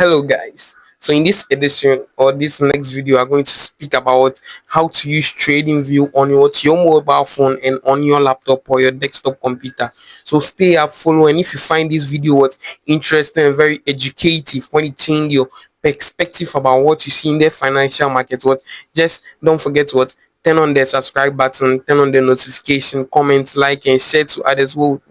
Hello guys. So in this edition or this next video, I'm going to speak about how to use Tradingview on your mobile phone and on your laptop or your desktop computer. So stay up, follow, and if you find this video interesting and very educative when it change your perspective about what you see in the financial market, just don't forget turn on the subscribe button, turn on the notification, comment, like, and share to others who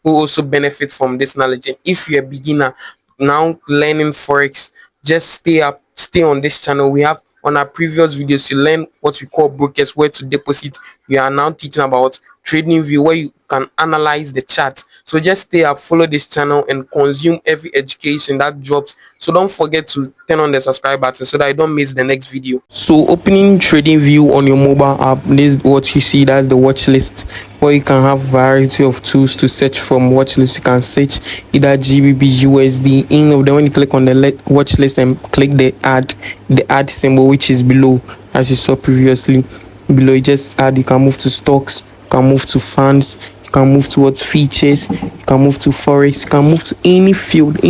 also benefit from this knowledge. And if you're a beginner now learning forex, just stay on this channel. We have on our previous videos to learn what we call brokers, where to deposit. We are now teaching about trading view, where you can analyze the chart. So just stay up, follow this channel, and consume every education that drops. So don't forget to turn on the subscribe button so that you don't miss the next video. So opening trading view on your mobile app, this is what you see. That's the watch list, where you can have variety of tools to search from. Watch list, you can search either GBP, USD. In of them, when you click on the watch list and click the add symbol, which is below, as you saw previously. Below, you just add. You can move to stocks, you can move to funds, you can move towards features, you can move to forex, you can move to any field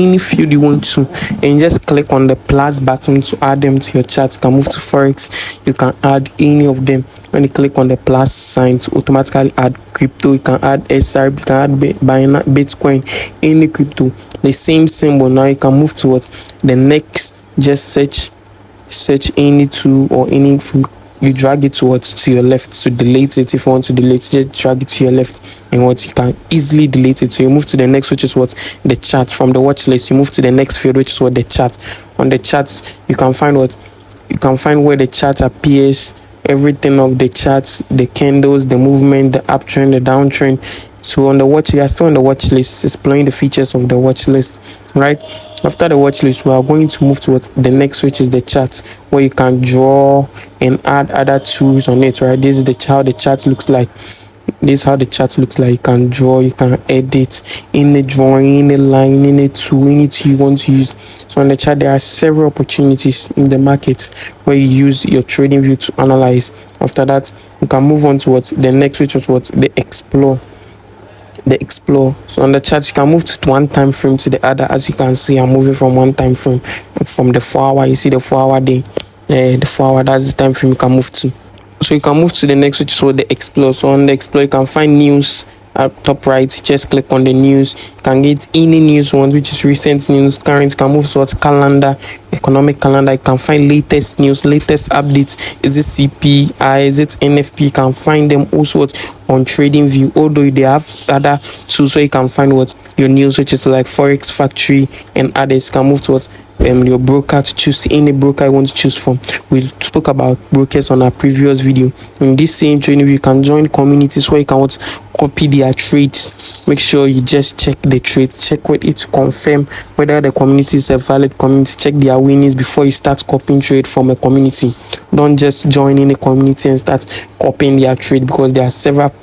you want to, and you just click on the plus button to add them to your chart. You can move to forex, you can add any of them. When you click on the plus sign to automatically add crypto, you can add SRB, you can add Binance, Bitcoin, any crypto, the same symbol. Now you can move towards the next. Just search any tool or any. You drag it to your left to delete it. If you want to delete it, just drag it to your left, and you can easily delete it. So you move to the next, which is the chart. From the watch list, you move to the next field, which is the chart. On the chart, you can find where the chart appears, everything of the charts, the candles, the movement, the uptrend, the downtrend. So on the watch, you are still on the watch list, exploring the features of the watch list, right? After the watch list, we are going to move towards the next, which is the chart, where you can draw and add other tools on it, right? This is how the chart looks like. This is how the chart looks like. You can draw, you can edit in the drawing, any line, any tool you want to use. So on the chart, there are several opportunities in the market where you use your trading view to analyze. After that, you can move on towards the next, which is the explore. So on the chart, you can move to one time frame to the other. As you can see, I'm moving from one time frame, from the 4 hour. You see the 4 hour day, the 4 hour, that's the time frame you can move to. So you can move to the next, which is the explore. So on the explore, you can find news at top right. Just click on the news. You can get any news one, which is recent news, current. You can move towards calendar, economic calendar. You can find latest news, latest updates. Is it CPI? Is it NFP? You can find them also on TradingView. Although they have other tools where you can find your news, which is like Forex Factory and others. You can move towards your broker to choose any broker you want to choose from. We spoke about brokers on our previous video. In this same training, you can join communities where you can copy their trades. Make sure you just check the trade, check with it to confirm whether the community is a valid community. Check their winnings before you start copying trade from a community. Don't just join in a community and start copying their trade, because there are several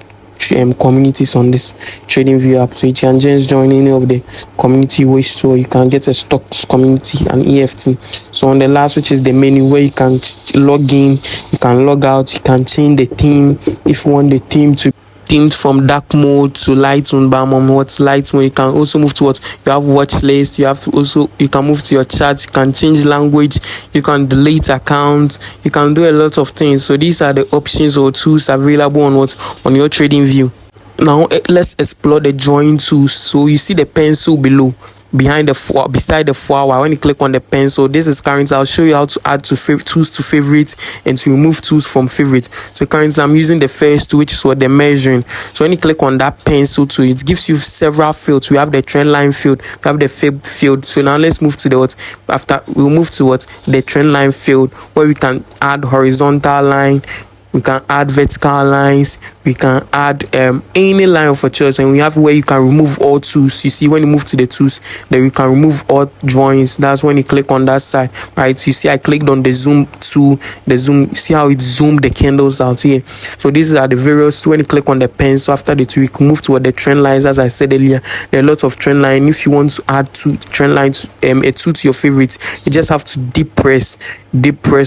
communities on this TradingView app. So you can just join any of the community you wish to, or you can get a stocks community and EFT. So on the last, which is the menu, where you can log in, you can log out, you can change the theme. If you want the theme to themed from dark mode to light mode, light mode. You can also move to you have watch list. You can move to your chart. You can change language. You can delete accounts. You can do a lot of things. So these are the options or tools available on your trading view. Now let's explore the drawing tools. So you see the pencil below, beside the 4 hour. When you click on the pencil, this is currently, I'll show you how to add tools to favorites and to remove tools from favorites. So currently I'm using the first tool, which is the measuring. So when you click on that pencil tool, it gives you several fields. We have the trend line field, we have the fib field. So now let's move to we'll move to the trend line field, where we can add horizontal line, we can add vertical lines, we can add any line of a choice, and we have where you can remove all tools. You see, when you move to the tools, then you can remove all drawings. That's when you click on that side, right? You see I clicked on the zoom tool, see how it zoomed the candles out here. So these are the various. When you click on the pencil, after the tool, you can move to the trend lines. As I said earlier, there are lots of trend line. If you want to add two trend lines, a tool to your favorite, you just have to deep press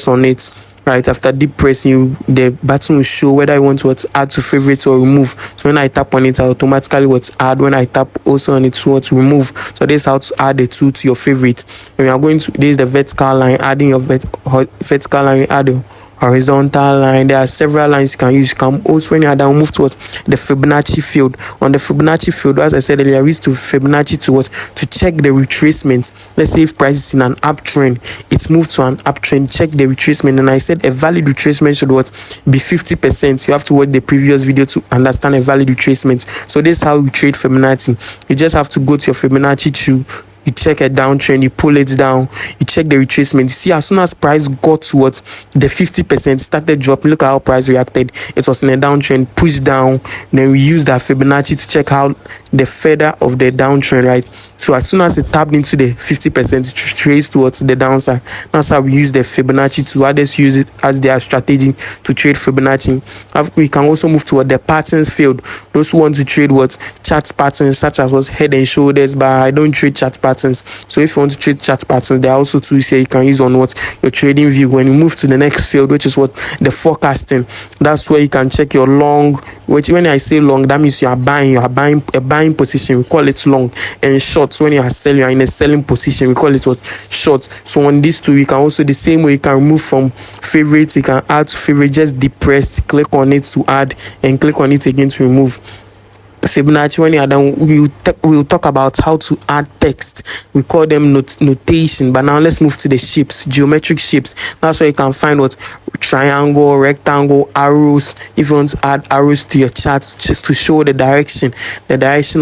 on it. right? After deep pressing, the button will show whether you want to add to favorite or remove. So when I tap on it, I automatically add. When I tap also on it, to remove. So this is how to add the tool to your favorite. And we are going to, this is the vertical line, adding your vertical line, add a horizontal line. There are several lines you can use. You can also, when you are done, move towards the Fibonacci field. On the Fibonacci field, as I said earlier, we use to Fibonacci to check the retracement. Let's say if price is in an uptrend, it's moved to an uptrend, check the retracement. And I said a valid retracement should be 50%. You have to watch the previous video to understand a valid retracement. So this is how we trade Fibonacci. You just have to go to your Fibonacci to, you check a downtrend, you pull it down, you check the retracement. You see, as soon as price got towards the 50%, started dropping. Look at how price reacted. It was in a downtrend, pushed down. Then we use that Fibonacci to check how the feather of the downtrend, right? So as soon as it tapped into the 50%, it trades towards the downside. That's how we use the Fibonacci to others use it as their strategy to trade Fibonacci. We can also move toward the patterns field. Those who want to trade chart patterns, such as head and shoulders, but I don't trade chart patterns. So if you want to trade chart patterns, there are also tools here you can use on your trading view. When you move to the next field, which is the forecasting, that's where you can check your long. Which, when I say long, that means you are buying a buying position. We call it long. And short, when you are selling, you are in a selling position. We call it short. So on these two, you can also, the same way you can remove from favorites, you can add to favorite. Just depress, click on it to add, and click on it again to remove. Fibonacci, when you are done, we'll talk about how to add text. We call them notation. But now let's move to the shapes, geometric shapes. That's where you can find triangle, rectangle, arrows. If you want to add arrows to your charts, just to show the direction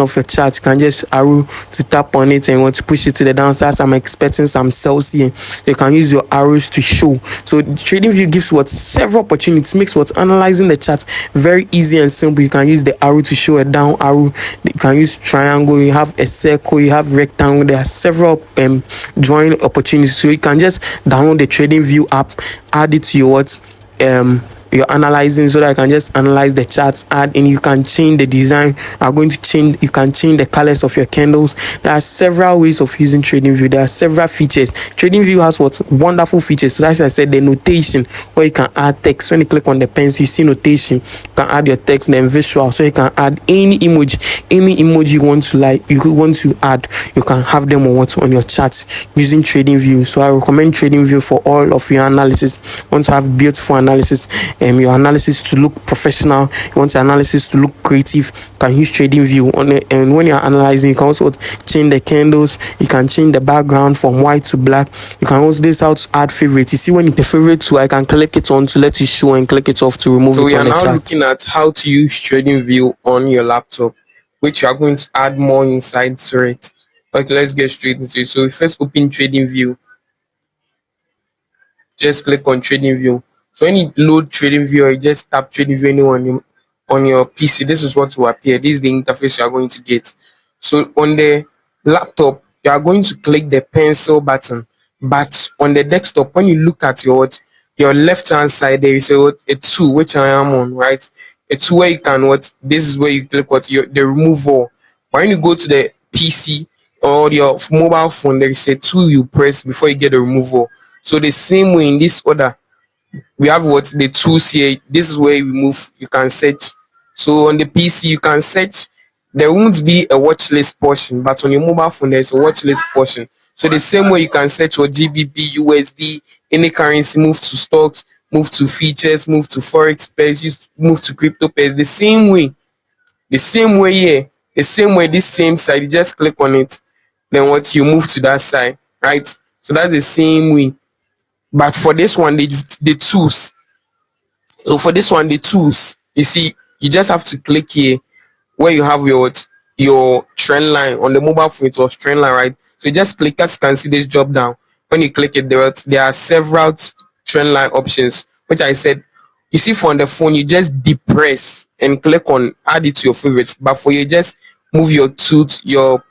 of your chart, you can just arrow to tap on it, and you want to push it to the downside. I'm expecting some sales here. You can use your arrows to show. So TradingView gives several opportunities, makes analyzing the chart very easy and simple. You can use the arrow to show a down arrow. You can use triangle, you have a circle, you have rectangle. There are several drawing opportunities. So you can just download the TradingView app, add it to your you're analyzing, so that I can just analyze the charts, add, and you can change the design. You can change the colors of your candles. There are several ways of using TradingView. There are several features. TradingView has wonderful features. So as I said, the notation, where you can add text. When you click on the pens, you see notation. You can add your text, then visual, so you can add any emoji you want to add. You can have them on your chart using TradingView. So I recommend TradingView for all of your analysis. You want to have beautiful analysis, your analysis to look professional, you want your analysis to look creative, you can use TradingView on it. And when you're analyzing, you can also change the candles, you can change the background from white to black. You can also, this is how to add favorites. You see, when the favorite tool, I can click it on to let it show and click it off to remove it on the chart. So we are now looking at how to use TradingView on your laptop, which you are going to add more insight to it. Okay, let's get straight into it. So we first open TradingView. Just click on TradingView. So when you load TradingView, or you just tap TradingView on your PC, this is what will appear. This is the interface you are going to get. So on the laptop, you are going to click the pencil button. But on the desktop, when you look at your left hand side, there is a tool which I am on, right? A tool where you can this is where you click the remove all. When you go to the PC or your mobile phone, there is a tool you press before you get the removal. So the same way in this order, we have the tools here. This is where you move. You can search. So on the PC, you can search. There won't be a watch list portion, but on your mobile phone, there's a watch list portion. So the same way you can search for GBP, USD, any currency, move to stocks, move to features, move to Forex pairs, move to crypto pairs. The same way here, the same way, this same side, you just click on it. Then you move to that side, right? So that's the same way. But for this one, the tools. So for this one, the tools, you see, you just have to click here where you have your trend line. On the mobile phone, it was trend line, right? So you just click, as you can see this drop down. When you click it, there are several trend line options, which I said, you see, for on the phone, you just depress and click on add it to your favorites. But for you, just move your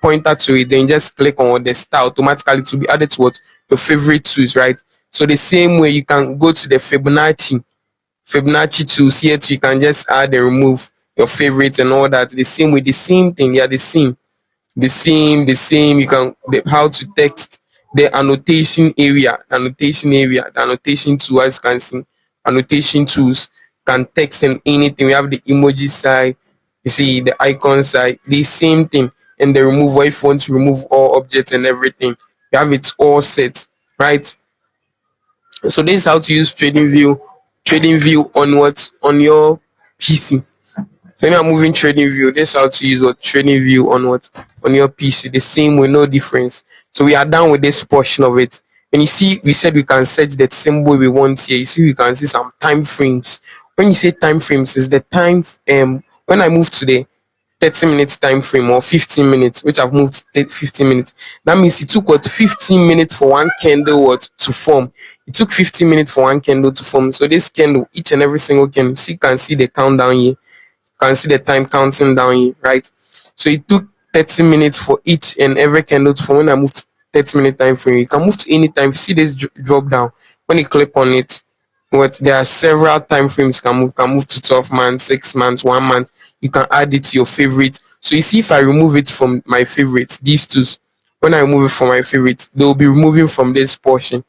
pointer to it, then just click on the star, automatically to be added to your favorite tools, right? So the same way, you can go to the Fibonacci tools here too. You can just add and remove your favorites and all that. The same way, the same thing. Yeah, the same. You can how to text the annotation area, the annotation tool, as you can see. annotation tools, can text and anything. We have the emoji side, you see the icon side, the same thing. And the remover, if you want to remove all objects and everything, you have it all set, right? So this is how to use TradingView on what, on your PC. So when I'm moving TradingView, this is how to use what, TradingView on what, on your PC. The same way, no difference. So we are done with this portion of it. And you see, we said we can set the symbol we want here. You see, we can see some time frames. When you say time frames, is the time when I move to the 30 minutes time frame or 15 minutes, which I've moved to 15 minutes. That means it took what, 15 minutes for one candle what to form. It took 15 minutes for one candle to form. So this candle, each and every single candle, so you can see the countdown here. You can see the time counting down here, right? So it took 30 minutes for each and every candle to form. When I moved to 30-minute time frame, you can move to any time. See this drop down. When you click on it, what, there are several time frames you can move to 12 months, 6 months, 1 month. You can add it to your favorite. So you see, if I remove it from my favorites, these two, when I remove it from my favorite, they will be removing from this portion.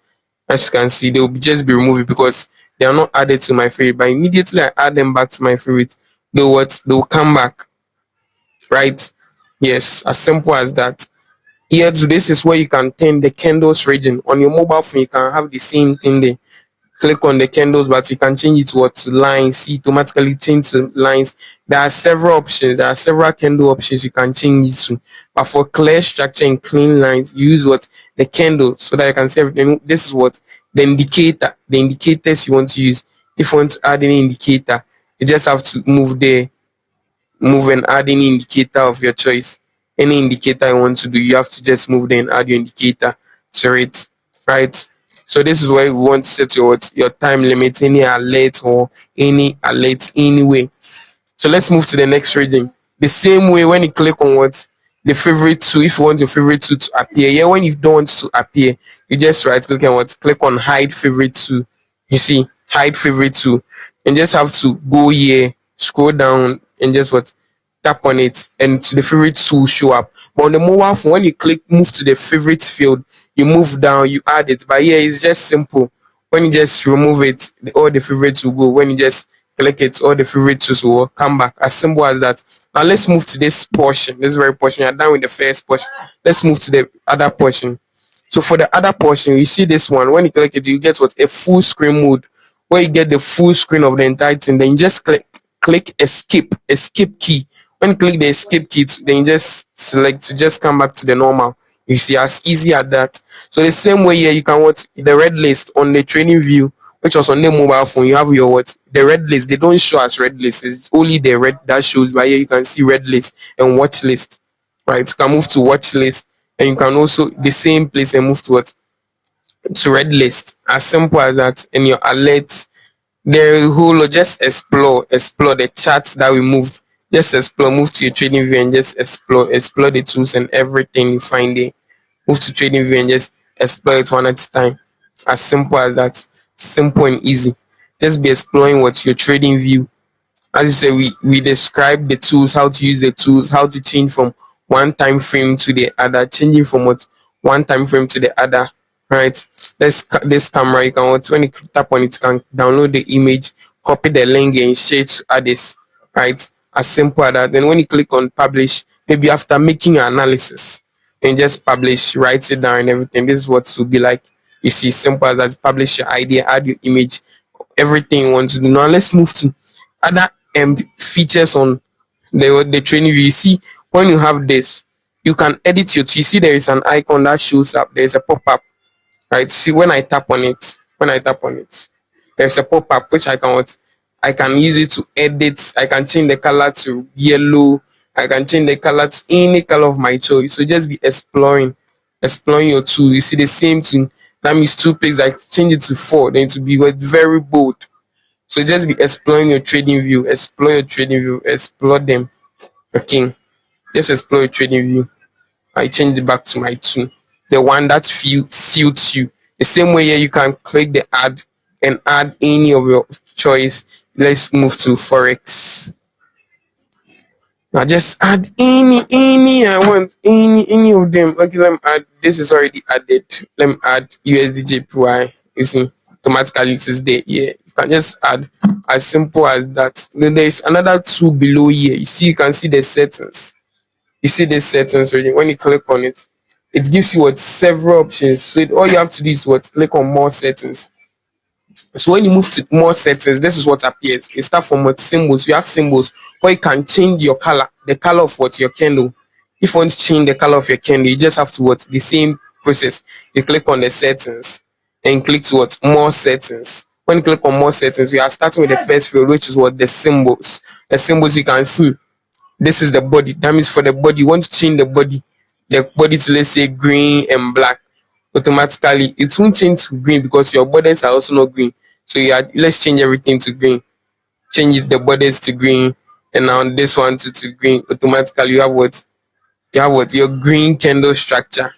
As you can see, they will just be removed because they are not added to my favorite. But immediately I add them back to my favorite, they will what, they will come back, right? Yes, as simple as that. Here, so this is where you can turn the candles region on your mobile phone. You can have the same thing there. Click on the candles, but you can change it to what, to lines. See, it automatically change to lines. There are several options. There are several candle options you can change it to. But for clear structure and clean lines, you use what, the candle, so that you can see everything. This is what, the indicator, the indicators you want to use. If you want to add any indicator, you just have to move and add any indicator of your choice. Any indicator you want to do, you have to just move there and add your indicator to it, right? So this is where you want to set your time limit, any alert or any alert anyway. So let's move to the next reading. The same way, when you click on what, the favorite two, if you want your favorite two to appear, yeah, when you don't want to appear, you just right click and what, click on hide favorite two. You see, hide favorite two, and just have to go here, scroll down, and just what, tap on it, and the favorite two show up. But on the mobile phone, when you click move to the favorite field, you move down, you add it. But here it's just simple. When you just remove it, all the favorites will go. When you just click it, all the favorites will come back. As simple as that. Now let's move to this portion. This very portion. You're done with the first portion. Let's move to the other portion. So for the other portion, you see this one. When you click it, you get what, a full screen mode, where you get the full screen of the entire thing. Then you just click escape key. When you click the escape key, then you just select to just come back to the normal. You see, as easy as that. So the same way here, you can watch the red list on the training view, which was on the mobile phone. You have your what, the red list. They don't show as red list. It's only the red that shows. But here you can see red list and watch list. Right? You can move to watch list, and you can also the same place and move to what, to red list. As simple as that. And your alerts, the whole, just explore the charts that we moved. Just explore, move to your trading view and just explore the tools and everything you find there. Move to trading view and just explore it one at a time. As simple as that. Simple and easy. Just be exploring what your trading view. As you say, we describe the tools, how to use the tools, how to change from one time frame to the other, changing from what, one time frame to the other, right? This camera, you can what, when you tap on it, you can download the image, copy the link and share it to others, right? As simple as that. Then when you click on publish, maybe after making your analysis, and just publish, write it down and everything. This is what it will be like. You see, simple as that. Publish your idea, add your image, everything you want to do. Now let's move to other features on the training view. You see, when you have this, you can edit your, you see there is an icon that shows up, there's a pop-up, right? See, when I tap on it, there's a pop-up which I can use it to edit. I can change the color to yellow. I can change the color to any color of my choice. So just be exploring your tool. You see the same thing. That means two pics. I change it to 4, then to be very bold. So just be exploring your trading view. Explore your trading view. Explore them. Okay. Just explore your trading view. I change it back to my 2. The one that suits you. The same way here, you can click the add and add any of your choice. Let's move to Forex. Now just add any I want. Any of them. Okay, let me add. This is already added. Let me add USDJPY. You see, automatically it is there. Yeah, you can just add, as simple as that. Then there is another tool below here. You see, you can see the settings. You see the settings already. When you click on it, it gives you what, several options. So all you have to do is what, click on more settings. So when you move to more settings, this is what appears. You start from what, symbols. You have symbols where you can change your color, the color of what, your candle. If you want to change the color of your candle, you just have to what, the same process. You click on the settings and click to what, more settings. When you click on more settings, we are starting with the first field, which is what, the symbols. The symbols you can see. This is the body. That means for the body, you want to change the body to, let's say, green and black. Automatically it won't change to green because your borders are also not green. So yeah, let's change everything to green. Change the borders to green, and now this one to green. Automatically you have what, your green candle structure.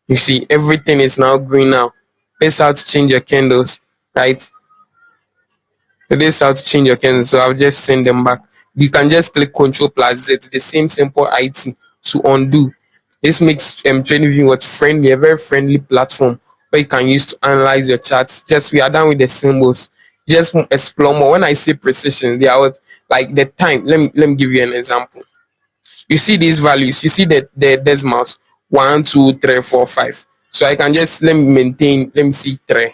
You see, everything is now green now. That's how to change your candles, right? So this is how to change your candles. So I'll just send them back. You can just click Control plus Z, the same simple IT, to undo. This makes TradingView what, friendly, a very friendly platform where you can use to analyze your charts. Just we are done with the symbols. Just explore more. When I say precision, they are what, like the time. Let me give you an example. You see these values. You see the decimals, 1, 2, 3, 4, 5. So I can just, let me maintain. Let me see 3.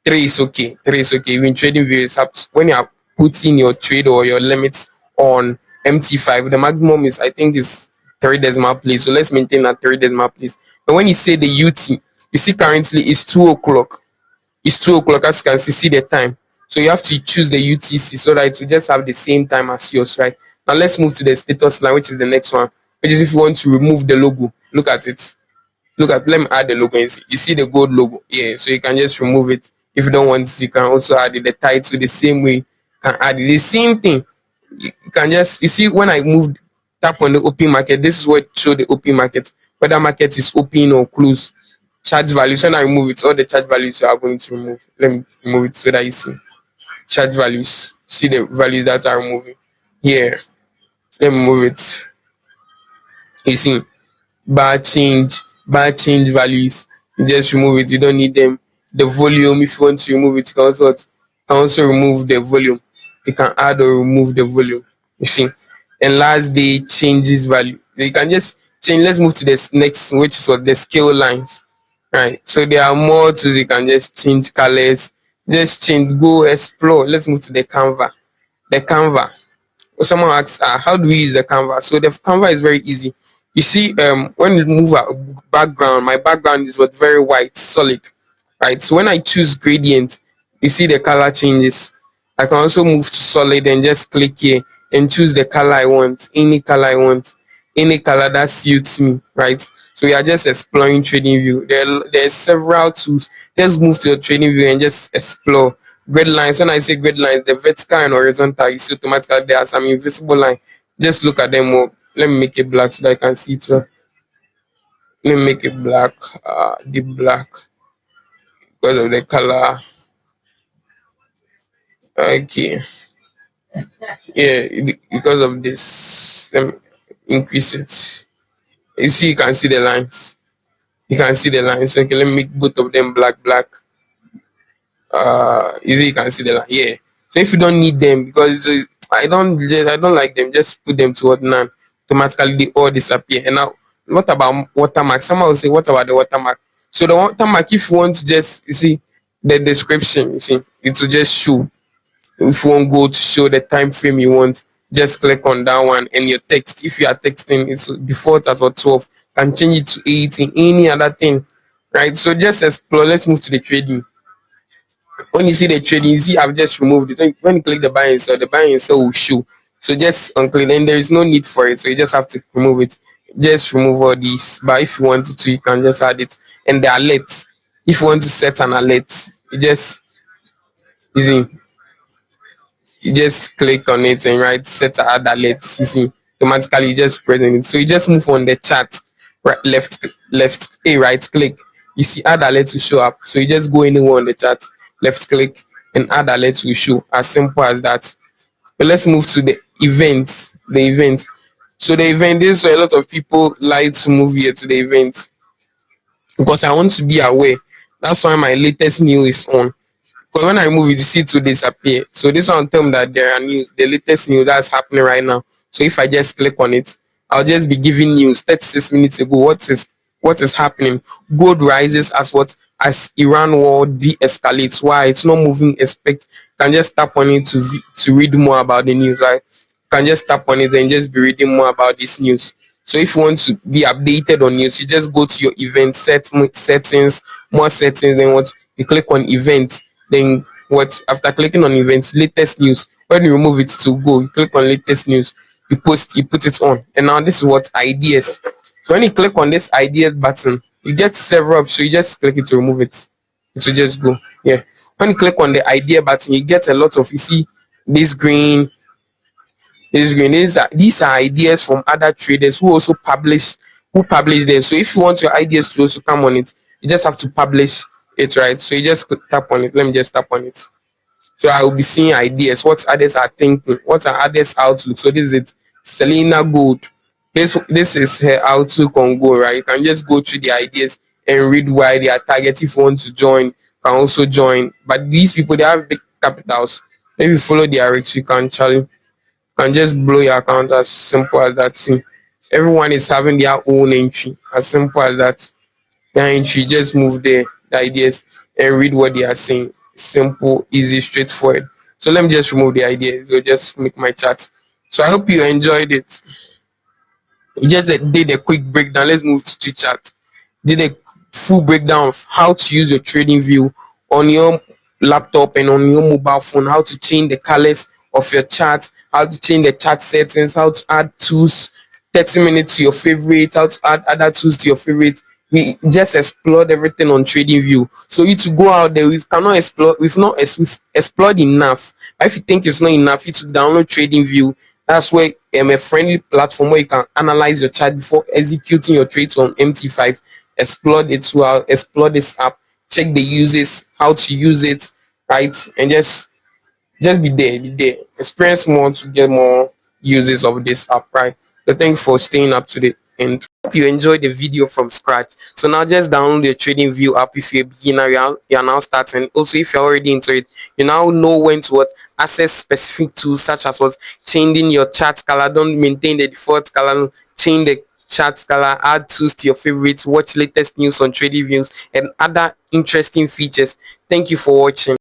3 is okay. 3 is okay. When trading views up, when you are putting your trade or your limits on MT5, the maximum is, I think, is 3 decimal place. So let's maintain that 3 decimal place. But when you say the UT, you see currently it's 2 o'clock. It's 2 o'clock, as you can see the time. So you have to choose the UTC so that it will just have the same time as yours, right? Now let's move to the status line, which is the next one, which is if you want to remove the logo. Look at it. Let me add the logo and see. You see the gold logo. Yeah, so you can just remove it. If you don't want it, you can also add it, the title the same way. You can add it the same thing. You can just, you see, when I moved, tap on the open market, this is what show the open market, whether market is open or closed. Charge values, when I remove it, all the charge values you are going to remove. Let me remove it so that you see charge values. See the values that are removing here. Let me move it. You see, bar change values, you just remove it, you don't need them. The volume, if you want to remove it, you can also remove the volume. You can add or remove the volume, you see. And last day changes value, you can just change. Let's move to this next, which is what, the scale lines, right? So there are more tools. You can just change colors, just change, go explore. Let's move to the canva. Someone asks, how do we use the canvas? So the canvas is very easy. You see, when you move a background, my background is what, very white, solid, right? So when I choose gradient, you see the color changes. I can also move to solid and just click here and choose the color I want, any color I want, any color that suits me, right? So we are just exploring TradingView. There's several tools. Just move to your TradingView and just explore. Grid lines, when I say grid lines, the vertical and horizontal, you see automatically there are some invisible line. Just look at them up. Let me make it black so that I can see it well. Let me make it black, deep black, because of the color. Okay, yeah, because of this. Let me increase it. You see, you can see the lines. You can see the lines. Okay, let me make both of them black, black. You see, you can see the line. Yeah. So if you don't need them, because I don't like them, just put them to what, none. Automatically they all disappear. And now, what about watermark? Someone will say, what about the watermark? So the watermark, if you want to just, you see, the description, you see, it will just show. If you want go to show the time frame you want, just click on that one. And your text, if you are texting, it's default as what, 12. Can change it to 18, any other thing, right? So just explore. Let's move to the trading. When you see the trading, you see I've just removed it. When you click the buy and sell will show. So just unclick, and there is no need for it. So you just have to remove it. Just remove all these. But if you want to, you can just add it. And the alert. If you want to set an alert, you see, you just click on it and write set add alert. You see, automatically you just present it. So you just move on the chart, right, right click. You see add alert to show up. So you just go anywhere on the chart, left click, and add alert will show. As simple as that. But let's move to the event. So the event, this is where a lot of people like to move here to the event, because I want to be aware. That's why my latest news is on. Because when I remove it, you see it to disappear. So this one tell me that there are news, the latest news that's happening right now. So if I just click on it, I'll just be giving news 36 minutes ago. What is happening? Gold rises as Iran war de-escalates. Why it's not moving? Expect can just tap on it to read more about the news. Right? Can just tap on it and just be reading more about this news. So if you want to be updated on news, you just go to your settings, more settings, then what you click on events, then what after clicking on events, latest news. When you remove it to go, you click on latest news, you put it on. And now this is what ideas. So when you click on this ideas button, you get several options. So you just click it to remove it. It will just go. Yeah. When you click on the idea button, you get a lot of you see this green, these are ideas from other traders who publish them. So if you want your ideas to also come on it, you just have to publish it, right? So you just tap on it. Let me just tap on it. So I will be seeing ideas, what others are thinking, what are others' outlook. So this is it. Selena Gold. This is her outlook on gold, right? You can just go through the ideas and read why they are targeted. If you want to join, you can also join. But these people they have big capitals. If you follow their risks, you can challenge and just blow your account as simple as that. See, everyone is having their own entry, as simple as that. Their entry, just move the ideas and read what they are saying. Simple, easy, straightforward. So let me just remove the ideas. So just make my chat. So I hope you enjoyed it. We just did a quick breakdown. Let's move to chat. Did a full breakdown of how to use your trading view on your laptop and on your mobile phone, how to change the colors of your chart, how to change the chart settings, how to add tools, 30 minutes to your favorite, how to add other tools to your favorite. We just explored everything on trading view. So you to go out there, we cannot explore, we've explored enough. But if you think it's not enough, you to download trading view. That's where a friendly platform where you can analyze your chart before executing your trades on MT5. Explore the tool, explore this app, check the uses, how to use it, right? And just be there. Experience more to get more uses of this app, right? So thanks for staying up to date and hope you enjoyed the video from scratch. So now just download the Trading View app if you're a beginner, you're now starting. Also, if you're already into it, you now know when to what access specific tools such as what changing your chart color. Don't maintain the default color, change the chart color, add tools to your favorites, watch latest news on Trading Views and other interesting features. Thank you for watching.